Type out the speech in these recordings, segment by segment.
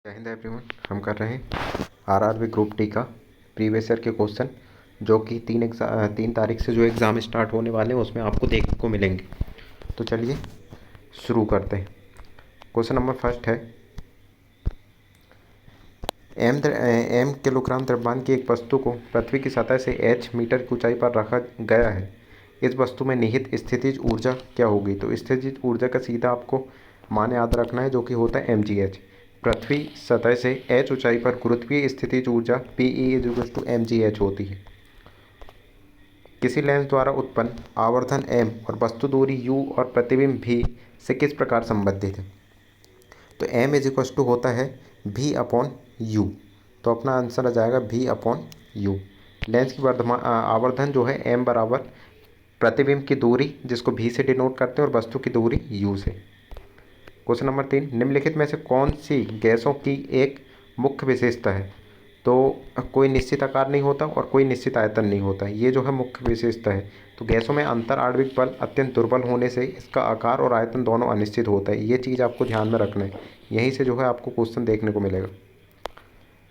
जय हिंद एवरीवन। हम कर रहे हैं आरआरबी ग्रुप डी का प्रीवियस ईयर के क्वेश्चन, जो कि 3 तारीख से जो एग्ज़ाम स्टार्ट होने वाले हैं उसमें आपको देखने को मिलेंगे। तो चलिए शुरू करते हैं। क्वेश्चन नंबर फर्स्ट है, एम किलोग्राम द्रव्यमान की एक वस्तु को पृथ्वी की सतह से एच मीटर की ऊंचाई पर रखा गया है। इस वस्तु में निहित स्थितिज ऊर्जा क्या होगी? तो स्थितिज ऊर्जा का सीधा आपको मान याद रखना है, जो कि होता है mgh। पृथ्वी सतह से h ऊंचाई पर गुरुत्वीय स्थितिज ऊर्जा Pe = mgh होती है। किसी लेंस द्वारा उत्पन्न आवर्धन m और वस्तु दूरी u और प्रतिबिंब v से किस प्रकार संबंधित है? तो m होता है v/u। तो अपना आंसर आ जाएगा v/u। लेंस की आवर्धन जो है m बराबर प्रतिबिंब की दूरी, जिसको v से डिनोट करते हैं, और वस्तु की दूरी u से। क्वेश्चन नंबर 3, निम्नलिखित में से कौन सी गैसों की एक मुख्य विशेषता है? तो कोई निश्चित आकार नहीं होता और कोई निश्चित आयतन नहीं होता, ये जो है मुख्य विशेषता है। तो गैसों में अंतर आणविक बल अत्यंत दुर्बल होने से इसका आकार और आयतन दोनों अनिश्चित होता है। ये चीज़ आपको ध्यान में रखना है, यहीं से जो है आपको क्वेश्चन देखने को मिलेगा।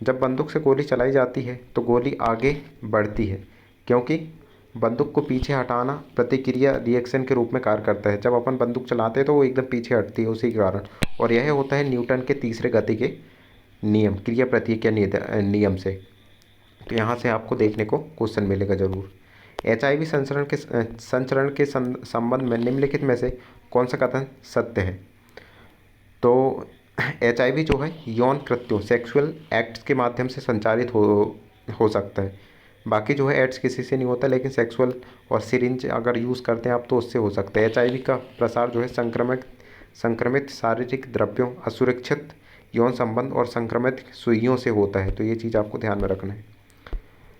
जब बंदूक से गोली चलाई जाती है तो गोली आगे बढ़ती है, क्योंकि बंदूक को पीछे हटाना प्रतिक्रिया रिएक्शन के रूप में कार्य करता है। जब अपन बंदूक चलाते हैं तो वो एकदम पीछे हटती है उसी के कारण, और यह होता है न्यूटन के तीसरे गति के नियम, क्रिया प्रतिक्रिया नियम से। तो यहाँ से आपको देखने को क्वेश्चन मिलेगा जरूर। HIV संचरण के संबंध में निम्नलिखित में से कौन सा कथन सत्य है? तो HIV जो है यौन कृत्यों, सेक्सुअल एक्ट्स के माध्यम से संचारित हो सकता है। बाकी जो है एड्स किसी से नहीं होता, लेकिन सेक्सुअल और सिरिंज अगर यूज़ करते हैं आप तो उससे हो सकता है। HIV का प्रसार जो है संक्रमित शारीरिक द्रव्यों, असुरक्षित यौन संबंध और संक्रमित सुइयों से होता है। तो ये चीज़ आपको ध्यान में रखना है।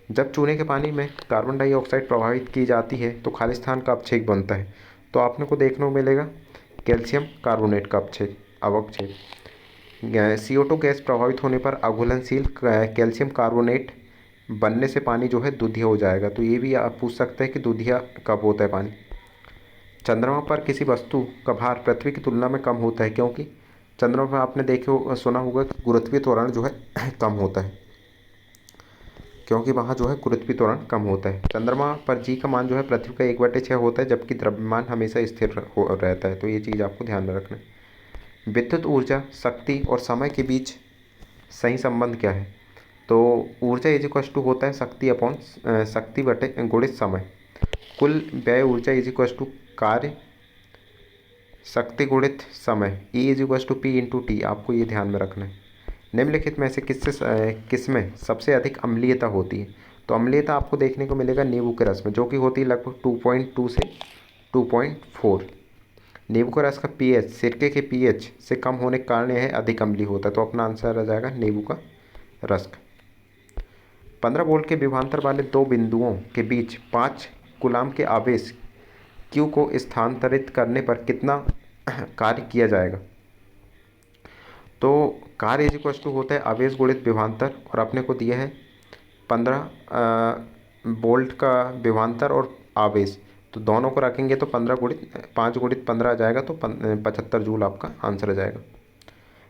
जब चूने के पानी में कार्बन डाइऑक्साइड प्रभावित की जाती है तो खालिस्तान का अपक्षेप बनता है। तो आपने को देखने को मिलेगा कैल्शियम कार्बोनेट का अवक्षेप। CO2 गैस प्रभावित होने पर अघुलनशील कैल्शियम कार्बोनेट बनने से पानी जो है दूधिया हो जाएगा। तो ये भी आप पूछ सकते हैं कि दूधिया कब होता है पानी। चंद्रमा पर किसी वस्तु का भार पृथ्वी की तुलना में कम होता है, क्योंकि चंद्रमा पर आपने सुना होगा कि गुरुत्वीय त्वरण जो है कम होता है, क्योंकि वहाँ जो है गुरुत्वीय त्वरण कम होता है। चंद्रमा पर जी का मान जो है पृथ्वी का 1/6 होता है, जबकि द्रव्यमान हमेशा स्थिर रहता है। तो ये चीज़ आपको ध्यान में रखना है। विद्युत ऊर्जा, शक्ति और समय के बीच सही संबंध क्या है? तो ऊर्जा होता है शक्ति बटे गुणित समय। कुल व्यय ऊर्जा कार्य शक्ति गुणित समय E = P × T। आपको ये ध्यान में रखना है। निम्नलिखित में से किसमें सबसे अधिक अम्लीयता होती है? तो अम्लीयता आपको देखने को मिलेगा नींबू के रस में, जो कि होती है लगभग 2.2 से 2.4। नींबू का रस का pH सिरके के pH से कम होने के कारण यह अधिक अम्लीय होता है। तो अपना आंसर आ जाएगा नींबू का रस। 15 वोल्ट के विभवांतर वाले दो बिंदुओं के बीच 5 कूलाम के आवेश Q को स्थानांतरित करने पर कितना कार्य किया जाएगा? तो कार्य होता है आवेश गुणित विभवांतर, और अपने को दिया है 15 वोल्ट का विभवांतर और आवेश। तो दोनों को रखेंगे तो 5 गुणित 15 आ जाएगा, तो 75 जूल आपका आंसर आ जाएगा।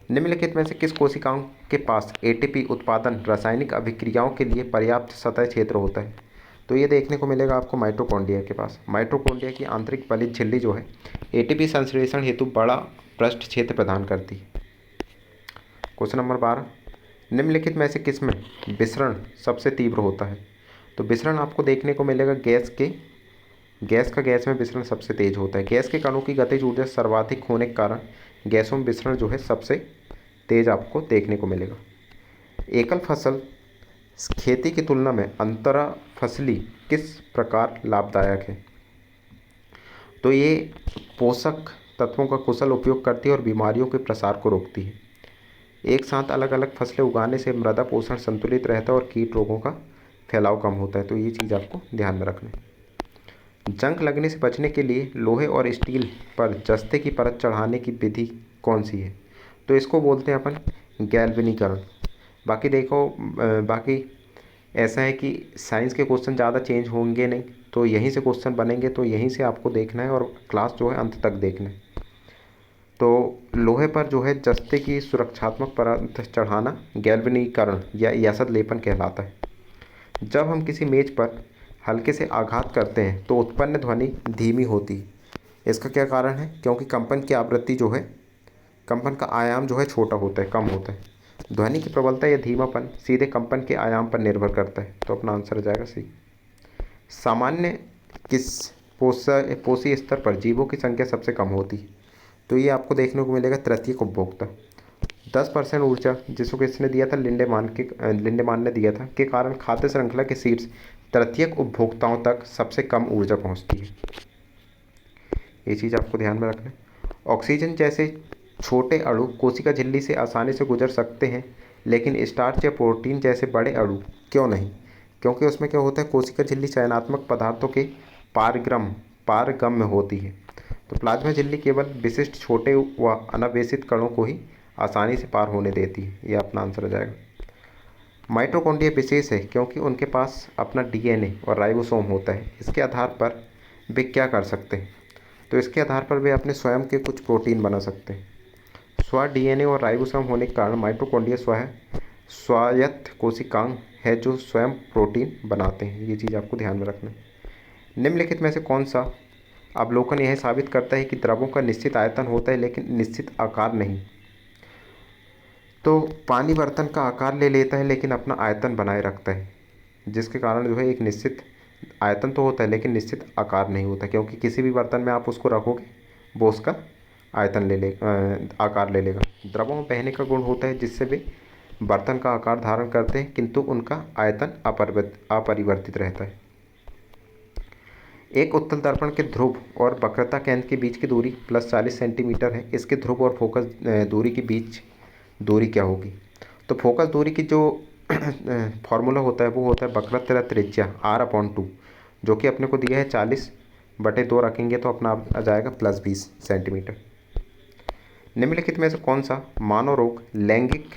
निम्नलिखित में से किस कोशिकाओं के पास ATP उत्पादन रासायनिक अभिक्रियाओं के लिए पर्याप्त सतह क्षेत्र होता है? तो ये देखने को मिलेगा आपको माइटोकॉन्ड्रिया के पास। माइटोकॉन्ड्रिया की आंतरिक फलित झिल्ली जो है ATP संश्लेषण हेतु बड़ा पृष्ठ क्षेत्र प्रदान करती है। क्वेश्चन नंबर 12, निम्नलिखित में से किसमें विसरण सबसे तीव्र होता है? तो विसरण आपको देखने को मिलेगा गैस में विसरण सबसे तेज होता है। गैस के कणों की गतिज ऊर्जा सर्वाधिक होने के कारण गैसों में विसरण जो है सबसे तेज आपको देखने को मिलेगा। एकल फसल खेती की तुलना में अंतरा फसली किस प्रकार लाभदायक है? तो ये पोषक तत्वों का कुशल उपयोग करती है और बीमारियों के प्रसार को रोकती है। एक साथ अलग अलग फसलें उगाने से मृदा पोषण संतुलित रहता है और कीट रोगों का फैलाव कम होता है। तो ये चीज़ आपको ध्यान में रखना है। जंग लगने से बचने के लिए लोहे और स्टील पर जस्ते की परत चढ़ाने की विधि कौन सी है? तो इसको बोलते हैं अपन गैल्वेनीकरण। बाकी ऐसा है कि साइंस के क्वेश्चन ज़्यादा चेंज होंगे नहीं, तो यहीं से क्वेश्चन बनेंगे, तो यहीं से आपको देखना है और क्लास जो है अंत तक देखना है। तो लोहे पर जो है जस्ते की सुरक्षात्मक परत चढ़ाना गैल्वनीकरण या यासद लेपन कहलाता है। जब हम किसी मेज पर हल्के से आघात करते हैं तो उत्पन्न ध्वनि धीमी होती है। इसका क्या कारण है? क्योंकि कंपन की आवृत्ति जो है, कंपन का आयाम जो है छोटा होता है, कम होता है। ध्वनि की प्रबलता या धीमापन सीधे कंपन के आयाम पर निर्भर करता है। तो अपना आंसर हो जाएगा सी। सामान्य किस पोषी स्तर पर जीवों की संख्या सबसे कम होती है? तो ये आपको देखने को मिलेगा तृतीयक उपभोक्ता। 10% ऊर्जा जिसको किसने दिया था? लिंडेमान ने दिया था, के कारण खाद्य श्रृंखला के शीर्ष तृतीयक उपभोक्ताओं तक सबसे कम ऊर्जा पहुंचती है। ये चीज़ आपको ध्यान में रखना है। ऑक्सीजन जैसे छोटे अणु कोशिका झिल्ली से आसानी से गुजर सकते हैं, लेकिन स्टार्च या प्रोटीन जैसे बड़े अणु क्यों नहीं? क्योंकि उसमें क्या होता है, कोशिका झिल्ली चयनात्मक पदार्थों के पारगम्य होती है। तो प्लाज्मा झिल्ली केवल विशिष्ट छोटे व अनावेशित कणों को ही आसानी से पार होने देती है। ये अपना आंसर हो जाएगा। माइटोकॉन्ड्रिया विशेष है क्योंकि उनके पास अपना डीएनए और राइबोसोम होता है। इसके आधार पर वे क्या कर सकते हैं? तो इसके आधार पर वे अपने स्वयं के कुछ प्रोटीन बना सकते हैं। स्व डीएनए और राइबोसोम होने के कारण माइटोकॉन्ड्रिया स्वायत्त कोशिकांग है जो स्वयं प्रोटीन बनाते हैं। ये चीज़ आपको ध्यान में रखना है। निम्नलिखित में से कौन सा अवलोकन यह साबित करता है कि द्रवों का निश्चित आयतन होता है लेकिन निश्चित आकार नहीं? तो पानी बर्तन का आकार ले लेता है लेकिन अपना आयतन बनाए रखता है, जिसके कारण जो है एक निश्चित आयतन तो होता है लेकिन निश्चित आकार नहीं होता, क्योंकि किसी भी बर्तन में आप उसको रखोगे वो उसका आकार ले लेगा। द्रवों में बहने का गुण होता है जिससे वे बर्तन का आकार धारण करते हैं किंतु उनका आयतन अपरिवर्तित रहता है। एक उत्तल दर्पण के ध्रुव और वक्रता केंद्र के बीच की दूरी +40 सेंटीमीटर है। इसके ध्रुव और फोकस दूरी के बीच दूरी क्या होगी? तो फोकस दूरी की जो फॉर्मूला होता है वो होता है वक्रता त्रिज्या r/2, जो कि अपने को दिया है 40/2 रखेंगे तो अपना आ जाएगा +20 सेंटीमीटर। निम्नलिखित में से कौन सा मानव रोग लैंगिक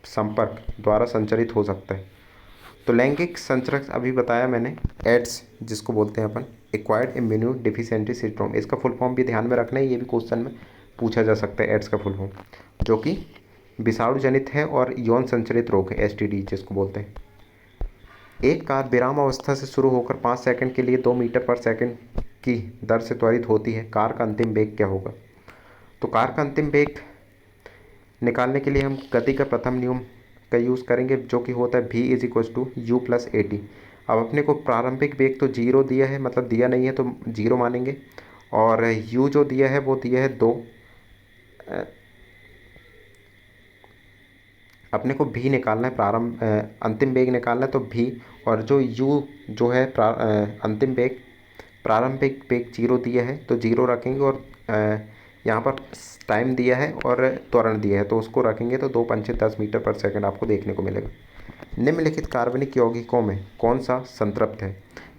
संपर्क द्वारा संचरित हो सकता है? तो लैंगिक संचरण अभी बताया मैंने, एड्स जिसको बोलते हैं अपन, एक्वायर्ड इम्यूनो डिफिशियेंसी सिंड्रोम। इसका फुल फॉर्म भी ध्यान में रखना है, ये भी क्वेश्चन में पूछा जा सकता है एड्स का फुल फॉर्म, जो कि विषाणु जनित है और यौन संचरित रोग है, STD जिसको बोलते हैं। एक कार विराम अवस्था से शुरू होकर 5 सेकंड के लिए 2 मीटर पर सेकंड की दर से त्वरित होती है। कार का अंतिम वेग क्या होगा? तो कार का अंतिम वेग निकालने के लिए हम गति का प्रथम नियम का यूज़ करेंगे, जो कि होता है v = u + at। अब अपने को प्रारंभिक वेग तो 0 दिया है, मतलब दिया नहीं है तो 0 मानेंगे, और u जो दिया है वो दिया है 2। अपने को v निकालना है, अंतिम वेग निकालना है, तो v, और जो u जो है अंतिम वेग, प्रारंभिक वेग 0 दिया है तो 0 रखेंगे, और यहाँ पर टाइम दिया है और त्वरण दिया है तो उसको रखेंगे तो 2 पंचे 10 मीटर पर सेकंड आपको देखने को मिलेगा। निम्नलिखित कार्बनिक यौगिकों में कौन सा संतृप्त है?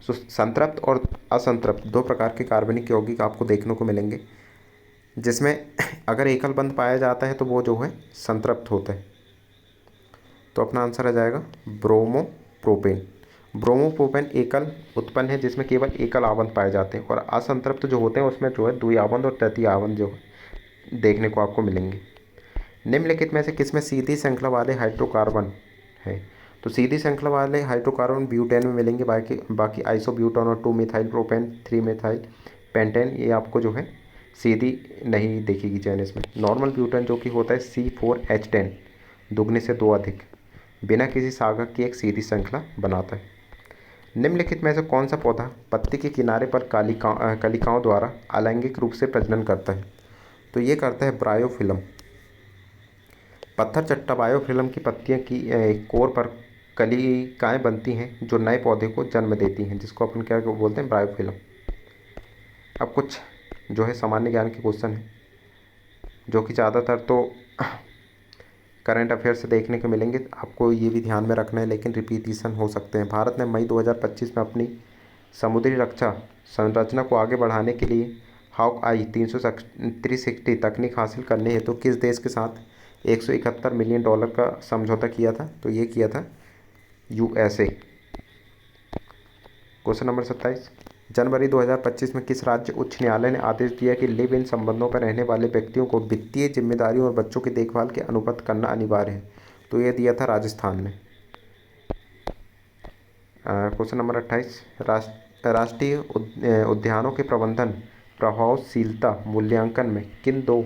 तो संतृप्त और असंतृप्त 2 प्रकार के कार्बनिक यौगिक आपको देखने को मिलेंगे, जिसमें अगर एकल बंध पाया जाता है तो वो जो है संतृप्त होता है। तो अपना आंसर आ जाएगा ब्रोमोप्रोपेन। ब्रोमोप्रोपेन एकल उत्पन्न है जिसमें केवल एकल आवंत पाए जाते हैं, और असंतृप्त जो होते हैं उसमें जो है द्वि आवंत और तृतीय आवंत जो देखने को आपको मिलेंगे। निम्नलिखित में से किसमें सीधी श्रृंखला वाले हाइड्रोकार्बन है? तो सीधी श्रृंखला वाले हाइड्रोकार्बन ब्यूटेन में मिलेंगे, बाकी आइसोब्यूटान और 2 मिथाइल प्रोपेन 3 मिथाइल पेंटेन ये आपको जो है सीधी नहीं देखेगी चैन इसमें। नॉर्मल ब्यूटेन जो कि होता है C4H10 दुगने से 2 अधिक बिना किसी साधक की एक सीधी श्रृंखला बनाता है। निम्नलिखित में से कौन सा पौधा पत्ती के किनारे पर कलिकाओं द्वारा अलैंगिक रूप से प्रजनन करता है? तो ये करता है ब्रायोफिलम। पत्थर चट्टा बायोफिलम की पत्तियां की कोर पर कलिकाएँ बनती हैं जो नए पौधे को जन्म देती हैं, जिसको अपन क्या बोलते हैं, ब्रायोफिलम। अब कुछ जो है सामान्य ज्ञान के क्वेश्चन हैं जो कि ज़्यादातर तो करंट अफेयर से देखने को मिलेंगे, आपको ये भी ध्यान में रखना है, लेकिन रिपीटिशन हो सकते हैं। भारत ने मई 2025 में अपनी समुद्री रक्षा संरचना को आगे बढ़ाने के लिए हॉक-आई 360 तकनीक हासिल करने हेतु किस देश के साथ $171 मिलियन का समझौता किया था? तो ये किया था USA। क्वेश्चन नंबर 27, जनवरी 2025 में किस राज्य उच्च न्यायालय ने आदेश दिया कि लिव इन संबंधों पर रहने वाले व्यक्तियों को वित्तीय जिम्मेदारियों और बच्चों की देखभाल के अनुबंध करना अनिवार्य है? तो ये दिया था राजस्थान ने। क्वेश्चन नंबर 28, राष्ट्रीय उद्यानों के प्रबंधन प्रभावशीलता मूल्यांकन में किन दो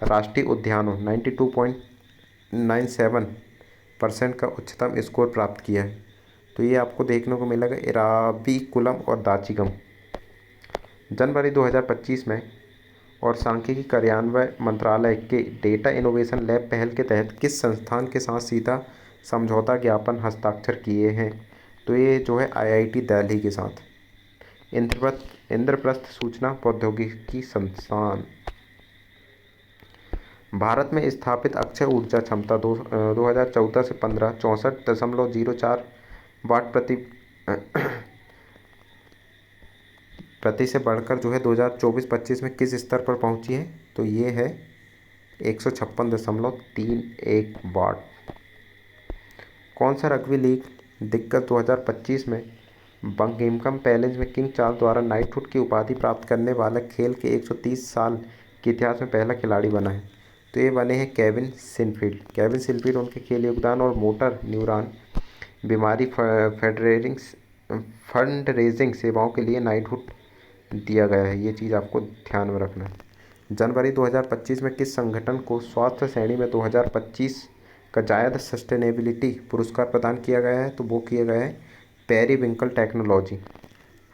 राष्ट्रीय उद्यानों 92.97% का उच्चतम स्कोर प्राप्त किया है? तो ये आपको देखने को मिलेगा इराविकुलम और दाचिगम। जनवरी 2025 में और सांख्यिकी कार्यान्वयन मंत्रालय के डेटा इनोवेशन लैब पहल के तहत किस संस्थान के साथ सीधा समझौता ज्ञापन हस्ताक्षर किए हैं? तो ये जो है आईआईटी दिल्ली के साथ। इंद्रप्रस्थ सूचना प्रौद्योगिकी संस्थान। भारत में स्थापित अक्षय ऊर्जा क्षमता 2014 से 15 64.04 वाट प्रति से बढ़कर जो है 2024-25 में किस स्तर पर पहुंची है? तो ये है 156.31 वाट। कौन सा रग्बी लीग दिग्गज 2025 में बकिंघम पैलेस में किंग चार्ल्स द्वारा नाइटहुड की उपाधि प्राप्त करने वाला खेल के 130 साल के इतिहास में पहला खिलाड़ी बना है? तो ये बने हैं केविन सिनफील्ड। केविन सिनफील्ड उनके खेल योगदान और मोटर न्यूरॉन बीमारी फंड रेजिंग सेवाओं के लिए नाइटहुड दिया गया है। ये चीज़ आपको ध्यान में रखना है। जनवरी 2025 में किस संगठन को स्वास्थ्य श्रेणी में 2025 का जायद सस्टेनेबिलिटी पुरस्कार प्रदान किया गया है? तो वो किया गया है पेरीविंकल टेक्नोलॉजी।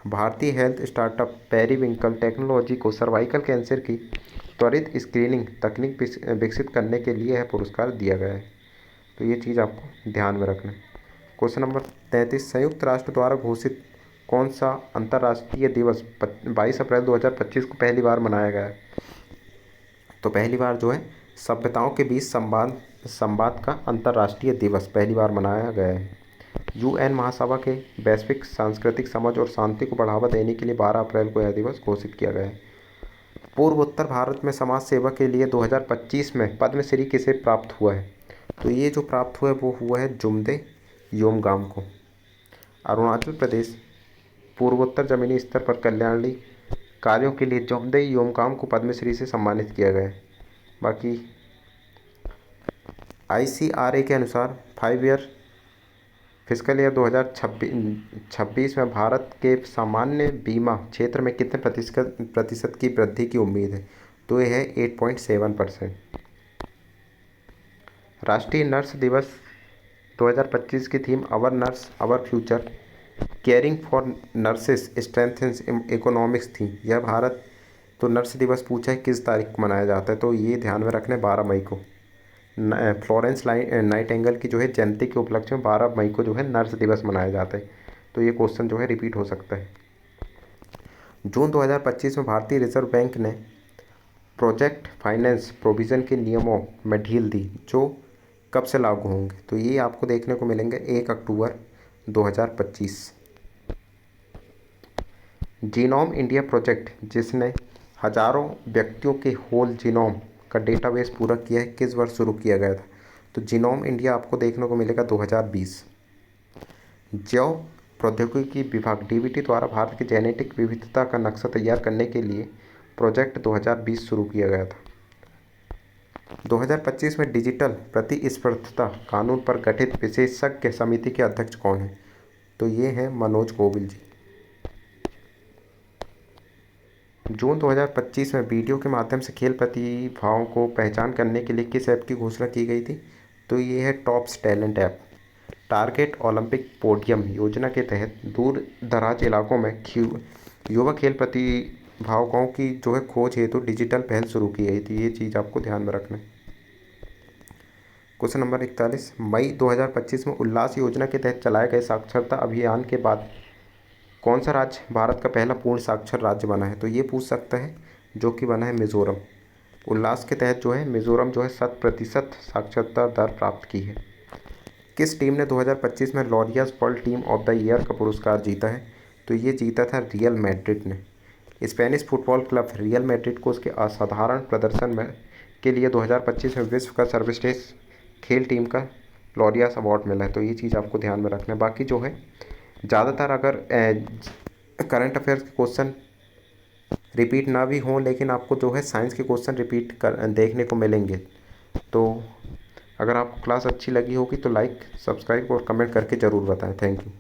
भारतीय हेल्थ स्टार्टअप पेरीविंकल टेक्नोलॉजी को सर्वाइकल कैंसर की त्वरित स्क्रीनिंग तकनीक विकसित करने के लिए यह पुरस्कार दिया गया है। तो ये चीज़ आपको ध्यान में रखना है। क्वेश्चन नंबर 33, संयुक्त राष्ट्र द्वारा घोषित कौन सा अंतर्राष्ट्रीय दिवस 22 अप्रैल 2025 को पहली बार मनाया गया है? तो पहली बार जो है सभ्यताओं के बीच संवाद का अंतर्राष्ट्रीय दिवस पहली बार मनाया गया है। यूएन महासभा के वैश्विक सांस्कृतिक समझ और शांति को बढ़ावा देने के लिए 12 अप्रैल को यह दिवस घोषित किया गया है। पूर्वोत्तर भारत में समाज सेवा के लिए 2025 में पद्मश्री किसे प्राप्त हुआ है? तो ये जो प्राप्त हुआ है वो हुआ है जुमदे योमगाम को। अरुणाचल प्रदेश पूर्वोत्तर जमीनी स्तर पर कल्याणी कार्यों के लिए जुमदे योमगाम को पद्मश्री से सम्मानित किया गया है। बाकी ICRA के अनुसार 5 ईयर फिस्कल ईयर 2026 में भारत के सामान्य बीमा क्षेत्र में कितने प्रतिशत की वृद्धि की उम्मीद है? तो यह है 8.7%। राष्ट्रीय नर्स दिवस 2025 की theme our nurse our future caring for nurses strengthens economics थी। यह भारत तो नर्स दिवस पूछा है किस तारीख को मनाया जाता है? तो ये ध्यान में रखना है 12 मई को। फ्लोरेंस नाइटिंगेल की जो है जयंती के उपलक्ष्य में 12 मई को जो है नर्स दिवस मनाया जाता है। तो ये क्वेश्चन जो है रिपीट हो सकता है। जून 2025 में भारतीय रिजर्व बैंक ने प्रोजेक्ट फाइनेंस प्रोविज़न के नियमों में ढील दी जो कब से लागू होंगे? तो ये आपको देखने को मिलेंगे 1 अक्टूबर 2025। जीनोम इंडिया प्रोजेक्ट जिसने हजारों व्यक्तियों के होल जीनोम का डेटाबेस पूरा किया है किस वर्ष शुरू किया गया था? तो जीनोम इंडिया आपको देखने को मिलेगा 2020। जैव प्रौद्योगिकी विभाग DBT द्वारा भारत की जेनेटिक विविधता का नक्शा तैयार करने के लिए प्रोजेक्ट 2020 शुरू किया गया था। 2025 में डिजिटल प्रतिस्पर्धा कानून पर गठित विशेषज्ञ समिति के अध्यक्ष कौन है? तो ये हैं मनोज गोविल जी। जून 2025 में वीडियो के माध्यम से खेल प्रतिभाओं को पहचान करने के लिए किस ऐप की घोषणा की गई थी? तो ये है tops talent app. Target Olympic podium योजना के तहत दूर दराज इलाकों में युवा खेल प्रतिभाओं की जो है खोज हेतु डिजिटल पहल शुरू की गई थी। ये चीज़ आपको ध्यान में रखना है। क्वेश्चन नंबर 41, मई 2025 में उल्लास योजना के तहत चलाए गए साक्षरता अभियान के बाद कौन सा राज्य भारत का पहला पूर्ण साक्षर राज्य बना है? तो ये पूछ सकता है, जो कि बना है मिज़ोरम। उल्लास के तहत जो है मिज़ोरम जो है 100% साक्षरता दर प्राप्त की है। किस टीम ने 2025 में Laureus world team of the year का पुरस्कार जीता है? तो ये जीता था रियल मैड्रिड ने। Spanish football club real Madrid को उसके असाधारण प्रदर्शन में के लिए 2025 में विश्व का सर्वश्रेष्ठ खेल टीम का लॉरियस अवार्ड मिला है। तो ये चीज़ आपको ध्यान में रखना है। बाकी जो है ज़्यादातर अगर करंट अफेयर्स के क्वेश्चन रिपीट ना भी हों, लेकिन आपको जो है साइंस के क्वेश्चन रिपीट कर देखने को मिलेंगे। तो अगर आपको क्लास अच्छी लगी होगी तो लाइक, सब्सक्राइब और कमेंट करके ज़रूर बताएं। Thank you.